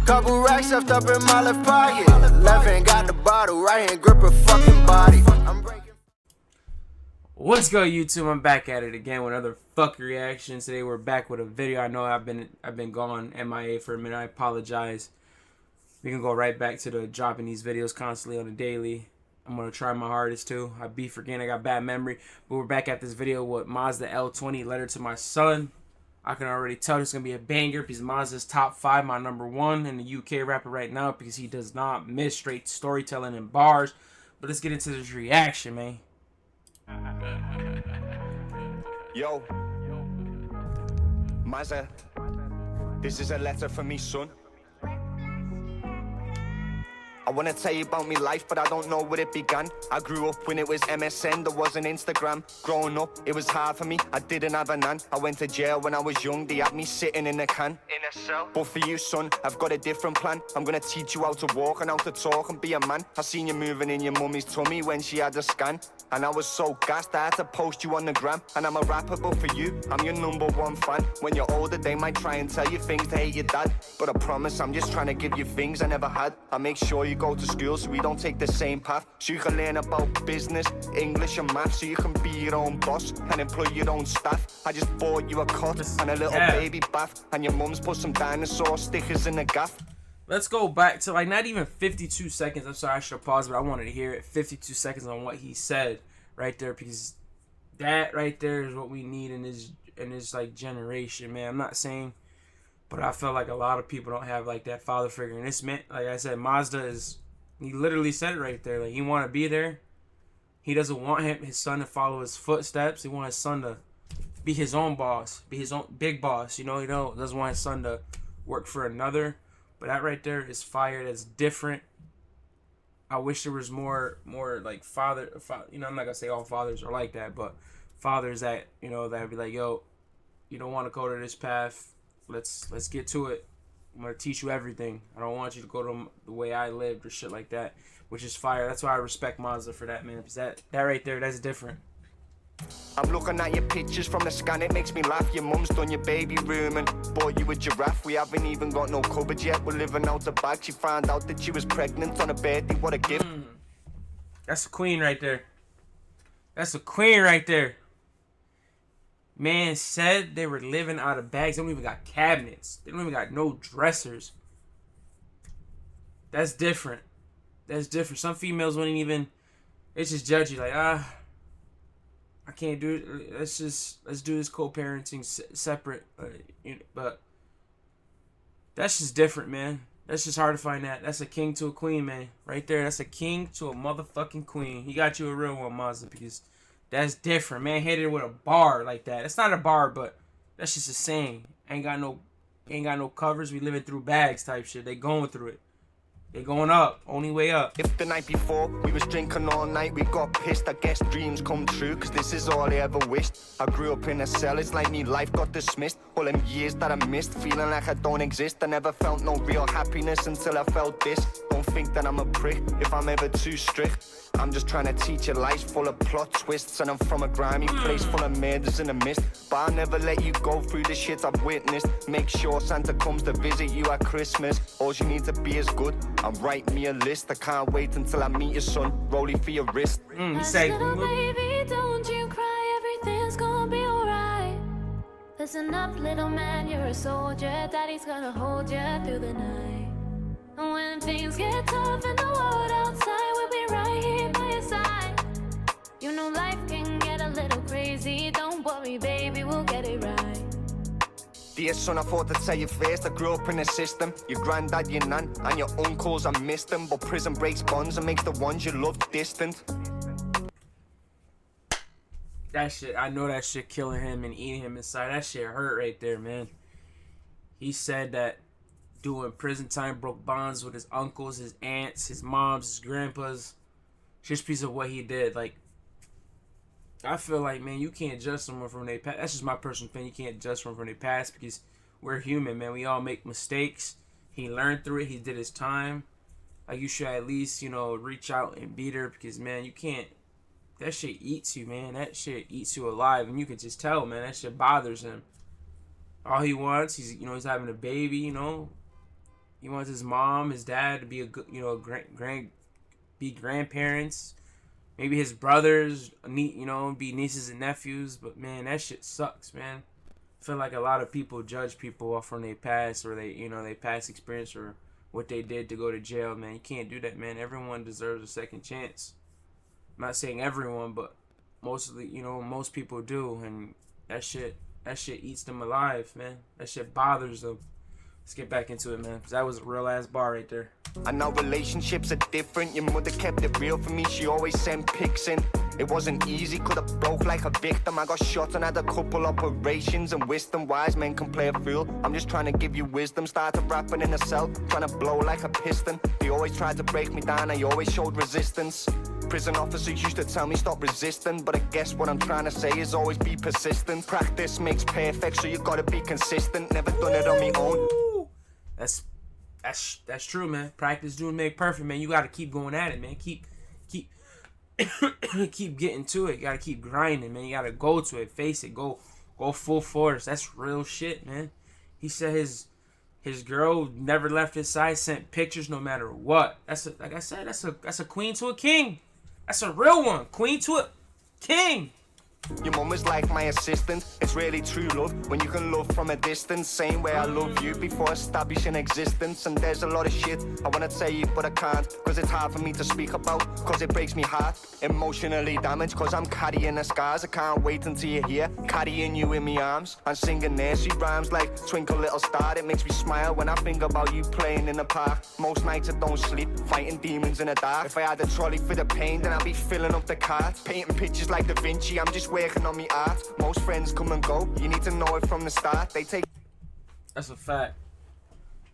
Couple racks stuffed up in my left pocket. Left hand got the bottle, right hand grip her fucking body. I'm breaking. What's good, YouTube? I'm back at it again with another fuck reaction. Today we're back with a video. I know I've been gone MIA for a minute. I apologize. We can go right back to the dropping these videos constantly on a daily. I'm gonna try my hardest too. I be forgetting, I got bad memory. But we're back at this video with Mazza L20, Letter to My Son. I can already tell this is gonna be a banger because Mazza's top 5, my number 1 in the UK rapper right now, because he does not miss straight storytelling and bars. But let's get into this reaction, man. Yo, Mazza, this is a letter from me son. I wanna tell you about me life, but I don't know where it began. I grew up when it was MSN, there wasn't Instagram. Growing up, it was hard for me, I didn't have a nan. I went to jail when I was young, they had me sitting in a can. In a cell. But for you, son, I've got a different plan. I'm gonna teach you how to walk and how to talk and be a man. I seen you moving in your mummy's tummy when she had a scan. And I was so gassed, I had to post you on the gram. And I'm a rapper, but for you, I'm your number 1 fan. When you're older, they might try and tell you things to hate your dad. But I promise, I'm just trying to give you things I never had. I make sure you go to school so we don't take the same path. So you can learn about business, English and math. So you can be your own boss and employ your own staff. I just bought you a cot and a little baby bath. And your mum's put some dinosaur stickers in the gaff. Let's go back to like not even 52 seconds. I'm sorry, I should have paused, but I wanted to hear it. 52 seconds on what he said right there, because that right there is what we need in this like generation, man. I'm not saying, but I feel like a lot of people don't have like that father figure. And this meant, like I said, Mazda is, he literally said it right there. Like, he want to be there. He doesn't want his son to follow his footsteps. He wants his son to be his own boss, be his own big boss. You know, doesn't want his son to work for another. But that right there is fire. That's different. I wish there was more like father. You know, I'm not gonna say all fathers are like that, but fathers that, you know, that'd be like, yo, you don't want to go to this path. Let's get to it. I'm gonna teach you everything. I don't want you to go to the way I lived or shit like that, which is fire. That's why I respect Mazza for that, man. Because that right there, that's different. I'm looking at your pictures from the scan, it makes me laugh. Your mum's done your baby room and bought you a giraffe. We haven't even got no cupboard yet, we're living out the bag. She found out that she was pregnant on her birthday, what a gift. That's a queen right there. That's a queen right there. Man said they were living out of bags. They don't even got cabinets. They don't even got no dressers. That's different. That's different. Some females wouldn't even, it's just judge you like, I can't do it. Let's do this co-parenting separate. But that's just different, man. That's just hard to find that. That's a king to a queen, man. Right there. That's a king to a motherfucking queen. He got you a real one, Mazza, because that's different, man. Hit it with a bar like that. It's not a bar, but that's just a saying. Ain't got no covers. We living through bags type shit. They going through it. They going up. Only way up. If the night before we was drinking all night, we got pissed. I guess dreams come true, cause this is all I ever wished. I grew up in a cell, it's like me life got dismissed. All them years that I missed, feeling like I don't exist. I never felt no real happiness until I felt this. Don't think that I'm a prick if I'm ever too strict. I'm just trying to teach you life's full of plot twists. And I'm from a grimy place full of murders in the mist. But I'll never let you go through the shit I've witnessed. Make sure Santa comes to visit you at Christmas. All you need to be is good and write me a list. I can't wait until I meet your son. Rollie for your wrist. He said, baby, don't you cry, everything's gonna be alright. Listen up, little man, you're a soldier. Daddy's gonna hold you through the night. And when things get tough in the world outside, we'll be right here by your side. You know life can get a little crazy. Don't worry, baby, we'll get it right. Dear son, I thought to tell you first, I grew up in the system. Your granddad, your nan, and your uncles, I missed them. But prison breaks bonds and makes the ones you love distant. that shit, I know that shit killing him and eating him inside. That shit hurt right there, man. He said that doing prison time broke bonds with his uncles, his aunts, his moms, his grandpas. Just piece of what he did. Like, I feel like, man, you can't judge someone from their past. That's just my personal opinion. You can't judge someone from their past because we're human, man. We all make mistakes. He learned through it. He did his time. Like, you should at least, you know, reach out and beat her because, man, you can't. That shit eats you, man. That shit eats you alive. And you can just tell, man, that shit bothers him. All he wants, he's having a baby, He wants his mom, his dad to be a good, be grandparents. Maybe his brothers, be nieces and nephews. But man, that shit sucks, man. I feel like a lot of people judge people off from their past or their past experience or what they did to go to jail, man. You can't do that, man. Everyone deserves a second chance. I'm not saying everyone, but most people do, and that shit eats them alive, man. That shit bothers them. Let's get back into it, man, because that was a real ass bar right there. I know relationships are different. Your mother kept it real for me. She always sent pics in. It wasn't easy, could have broke like a victim. I got shot and had a couple operations. And wisdom, wise men can play a fool. I'm just trying to give you wisdom. Started rapping in a cell, trying to blow like a piston. They always tried to break me down, I always showed resistance. Prison officers used to tell me stop resisting, but I guess what I'm trying to say is always be persistent. Practice makes perfect, so you gotta be consistent. Never done it on my own. That's true, man. Practice do make perfect, man. You gotta keep going at it, man. Keep keep getting to it. You gotta keep grinding, man. You gotta go to it, face it, go full force. That's real shit, man. He said his girl never left his side, sent pictures no matter what. Like I said, that's a queen to a king. That's a real one. Queen to a king. Your mum was like my assistant. It's really true love when you can love from a distance. Same way I love you before establishing existence. And there's a lot of shit I wanna tell you but I can't, cause it's hard for me to speak about, cause it breaks me heart. Emotionally damaged cause I'm carrying the scars. I can't wait until you're here, carrying you in my arms. I'm singing nursery rhymes like Twinkle Little Star. It makes me smile when I think about you playing in the park. Most nights I don't sleep, fighting demons in the dark. If I had a trolley for the pain, then I'd be filling up the cart. Painting pictures like Da Vinci, I'm just working on me art. Most friends come and go, you need to know it from the start. They take. That's a fact.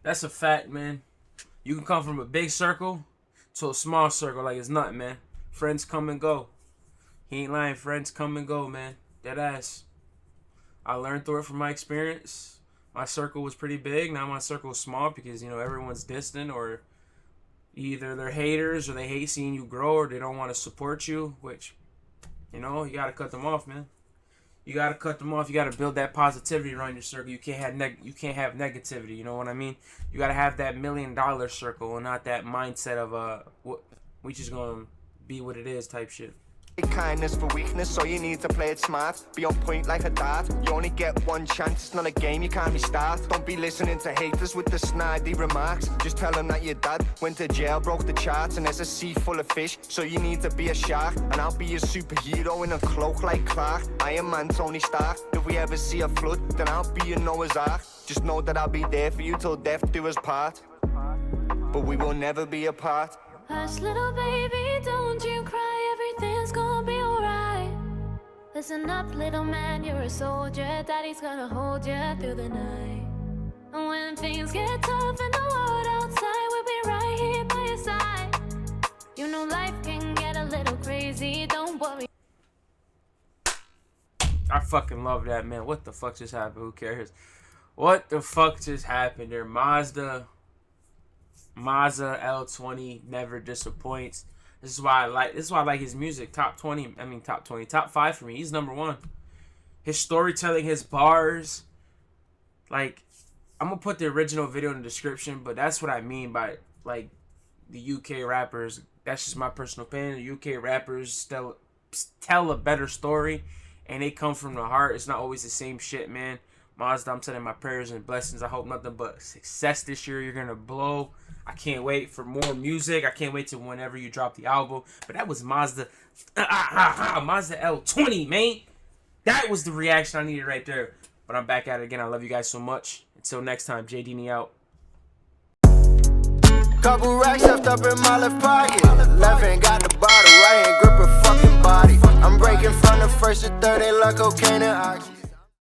That's a fact, man. You can come from a big circle to a small circle like it's nothing, man. Friends come and go. He ain't lying. Friends come and go, man. Dead ass. I learned through it from my experience. My circle was pretty big. Now my circle is small because, everyone's distant, or either they're haters or they hate seeing you grow, or they don't want to support you, which, you gotta cut them off, man. You gotta cut them off. You gotta build that positivity around your circle. You can't have negativity. You know what I mean? You gotta have that $1 million circle and not that mindset of we just gonna be what it is type shit. Kindness for weakness, so you need to play it smart. Be on point like a dart. You only get one chance, it's not a game you can't restart. Don't be listening to haters with the snidey remarks. Just tell them that your dad went to jail, broke the charts, and there's a sea full of fish, so you need to be a shark. And I'll be a superhero in a cloak like Clark. Iron Man, Tony Stark. If we ever see a flood, then I'll be a Noah's Ark. Just know that I'll be there for you till death do us part. But we will never be apart. Hush, little baby, don't you cry, everything's gonna be alright. Listen up, little man, you're a soldier, daddy's gonna hold you through the night. And when things get tough in the world outside, we'll be right here by your side. You know life can get a little crazy, don't worry. I fucking love that, man. What the fuck just happened? Who cares? What the fuck just happened there? Mazza L20 never disappoints. This is why I like his music. Top 5 for me. He's number one. His storytelling, his bars. Like, I'm gonna put the original video in the description, but that's what I mean by like the UK rappers. That's just my personal opinion. The UK rappers tell a better story, and they come from the heart. It's not always the same shit, man. Mazda, I'm sending my prayers and blessings. I hope nothing but success this year. You're gonna blow. I can't wait for more music. I can't wait till whenever you drop the album. But that was Mazza L20, man. That was the reaction I needed right there. But I'm back at it again. I love you guys so much. Until next time, JDini out. Couple racks left up in my left pocket. Left hand got the bottle, right hand grip her fucking body. I'm breaking from the first to third, they like cocaine and oxy.